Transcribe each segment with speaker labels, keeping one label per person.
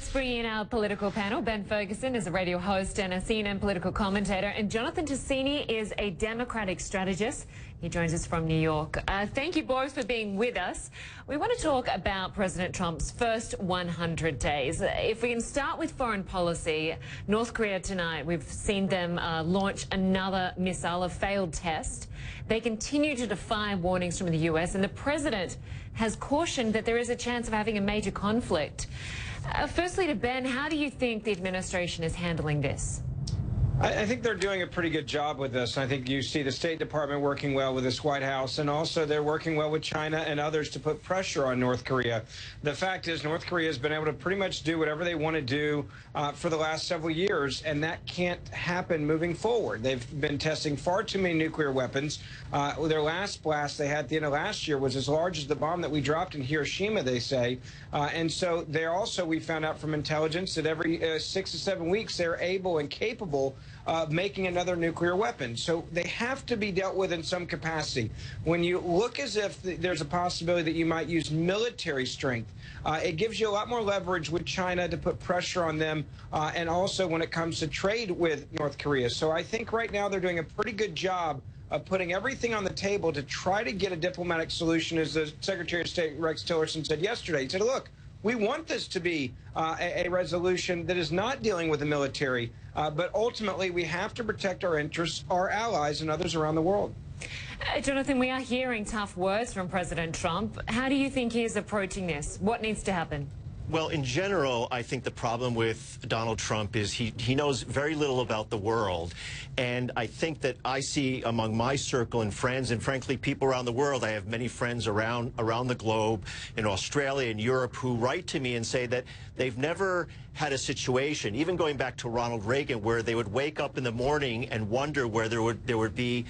Speaker 1: Let's bring in our political panel. Ben Ferguson is a radio host and a CNN political commentator, and Jonathan Ticini is a Democratic strategist. He joins us from New York. Thank you both for being with us. We want to talk about President Trump's first 100 days. If we can start with foreign policy, North Korea tonight, we've seen them launch another missile, a failed test. They continue to defy warnings from the US, and the president has cautioned that there is a chance of having a major conflict. Firstly, to Ben, how do you think the administration is handling this?
Speaker 2: I think they're doing a pretty good job with this. I think you see the State Department working well with this White House, and also they're working well with China and others to put pressure on North Korea. The fact is North Korea has been able to pretty much do whatever they want to do for the last several years, and that can't happen moving forward. They've been testing far too many nuclear weapons. Their last blast they had at the end of last year was as large as the bomb that we dropped in Hiroshima, they say. And so they're also, we found out from intelligence that every 6 to 7 weeks they're able and capable of making another nuclear weapon. So they have to be dealt with in some capacity. When you look as if there's a possibility that you might use military strength, it gives you a lot more leverage with China to put pressure on them, and also when it comes to trade with North Korea. So I think right now they're doing a pretty good job of putting everything on the table to try to get a diplomatic solution. As the Secretary of State Rex Tillerson said yesterday, he said, look, we want this to be a resolution that is not dealing with the military, but ultimately we have to protect our interests, our allies, and others around the world.
Speaker 1: Jonathan, we are hearing tough words from President Trump. How do you think he is approaching this? What needs to happen?
Speaker 3: Well, in general, I think the problem with Donald Trump is he knows very little about the world. And I think that I see among my circle and friends, and frankly, people around the world, I have many friends around the globe, in Australia and Europe, who write to me and say that they've never had a situation, even going back to Ronald Reagan, where they would wake up in the morning and wonder where there would be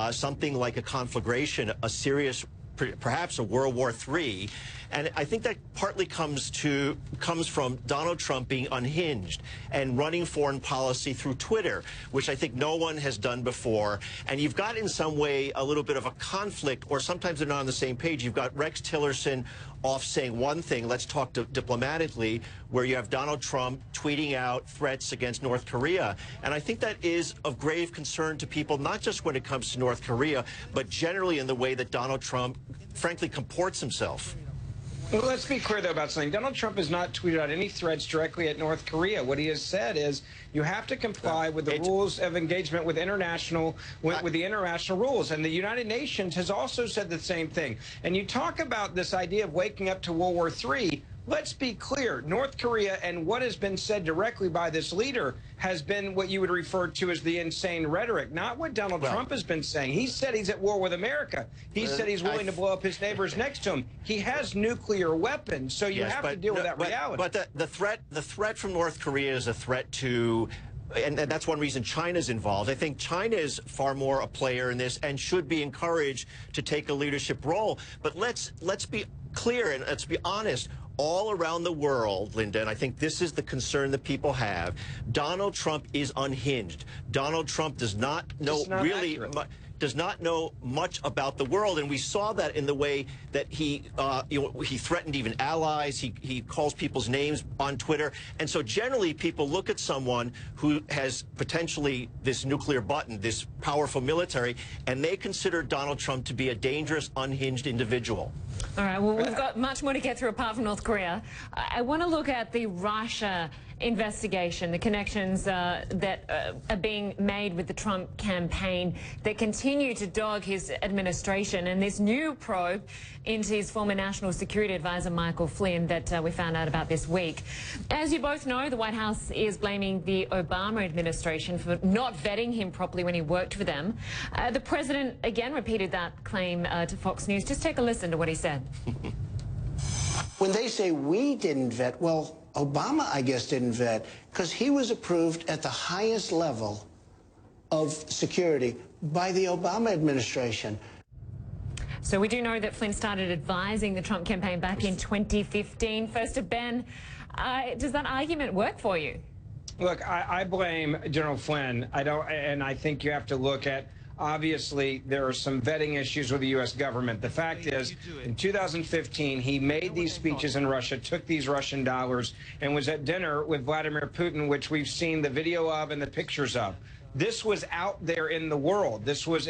Speaker 3: something like a conflagration, a serious, perhaps a World War III. And I think that partly comes from Donald Trump being unhinged and running foreign policy through Twitter, which I think no one has done before. And you've got in some way a little bit of a conflict, or sometimes they're not on the same page. You've got Rex Tillerson off saying one thing, let's talk diplomatically, where you have Donald Trump tweeting out threats against North Korea. And I think that is of grave concern to people, not just when it comes to North Korea, but generally in the way that Donald Trump, frankly, comports himself.
Speaker 2: Well, let's be clear, though, about something. Donald Trump has not tweeted out any threats directly at North Korea. What he has said is you have to comply with the rules of engagement with the international rules. And the United Nations has also said the same thing. And you talk about this idea of waking up to World War III. Let's be clear. North Korea and what has been said directly by this leader has been what you would refer to as the insane rhetoric, not what Donald Trump has been saying. He said he's at war with America. He said he's willing to blow up his neighbors next to him. He has nuclear weapons, so you have to deal with that reality.
Speaker 3: But the threat from North Korea is a threat to, and that's one reason China's involved. I think China is far more a player in this and should be encouraged to take a leadership role. But let's be clear and let's be honest. All around the world, Linda, and I think this is the concern that people have, Donald Trump is unhinged. Donald Trump does not know does not know much about the world, and we saw that in the way that he threatened even allies. He calls people's names on Twitter, and so generally people look at someone who has potentially this nuclear button, this powerful military, and they consider Donald Trump to be a dangerous, unhinged individual.
Speaker 1: All right, well, we've got much more to get through apart from North Korea. I want to look at the Russia investigation, the connections that are being made with the Trump campaign that continue to dog his administration, and this new probe into his former national security advisor, Michael Flynn, that we found out about this week. As you both know, the White House is blaming the Obama administration for not vetting him properly when he worked for them. The president, again, repeated that claim to Fox News. Just take a listen to what he said.
Speaker 4: When they say we didn't vet, well, Obama, I guess, didn't vet, because he was approved at the highest level of security by the Obama administration.
Speaker 1: So we do know that Flynn started advising the Trump campaign back in 2015. First to Ben, does that argument work for you?
Speaker 2: Look, I blame General Flynn. And I think you have to look at obviously there are some vetting issues with the U.S. government. The fact is, in 2015, he made these speeches in Russia, took these Russian dollars, and was at dinner with Vladimir Putin, which we've seen the video of and the pictures of. This was out there in the world. This was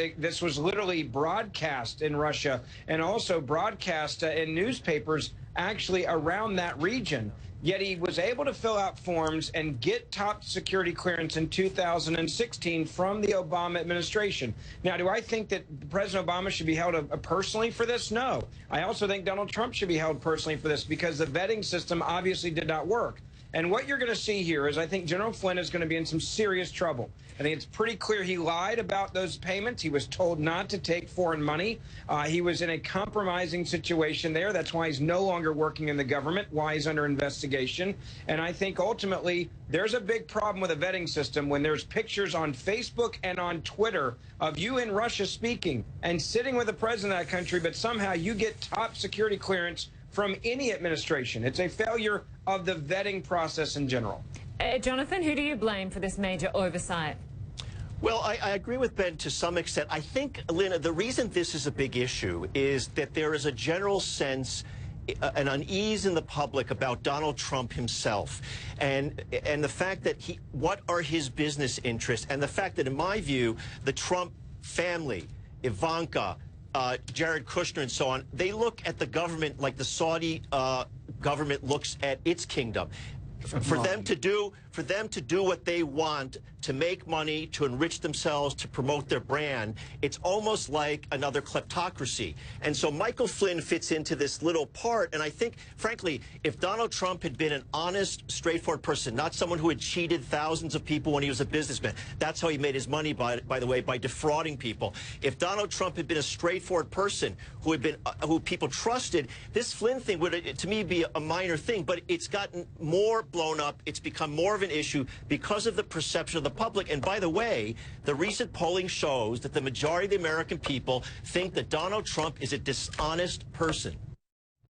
Speaker 2: literally broadcast in Russia and also broadcast in newspapers actually around that region. Yet he was able to fill out forms and get top security clearance in 2016 from the Obama administration. Now, do I think that President Obama should be held personally for this? No. I also think Donald Trump should be held personally for this because the vetting system obviously did not work. And what you're going to see here is I think General Flynn is going to be in some serious trouble. I think it's pretty clear he lied about those payments. He was told not to take foreign money. He was in a compromising situation there. That's why he's no longer working in the government, why he's under investigation. And I think ultimately there's a big problem with a vetting system when there's pictures on Facebook and on Twitter of you in Russia speaking and sitting with the president of that country, but somehow you get top security clearance from any administration. It's a failure of the vetting process in general.
Speaker 1: Jonathan, who do you blame for this major oversight?
Speaker 3: Well, I agree with Ben to some extent. I think, Lynn, the reason this is a big issue is that there is a general sense, an unease in the public about Donald Trump himself, and the fact that what are his business interests, and the fact that, in my view, the Trump family, Ivanka, Jared Kushner and so on, they look at the government like the Saudi government looks at its kingdom. For them to do what they want, to make money, to enrich themselves, to promote their brand, it's almost like another kleptocracy. And so Michael Flynn fits into this little part. And I think, frankly, if Donald Trump had been an honest, straightforward person, not someone who had cheated thousands of people when he was a businessman, that's how he made his money, by the way, by defrauding people. If Donald Trump had been a straightforward person who people trusted, this Flynn thing would, to me, be a minor thing. But it's gotten more blown up. It's become more of an issue because of the perception of the public. And by the way, the recent polling shows that the majority of the American people think that Donald Trump is a dishonest person.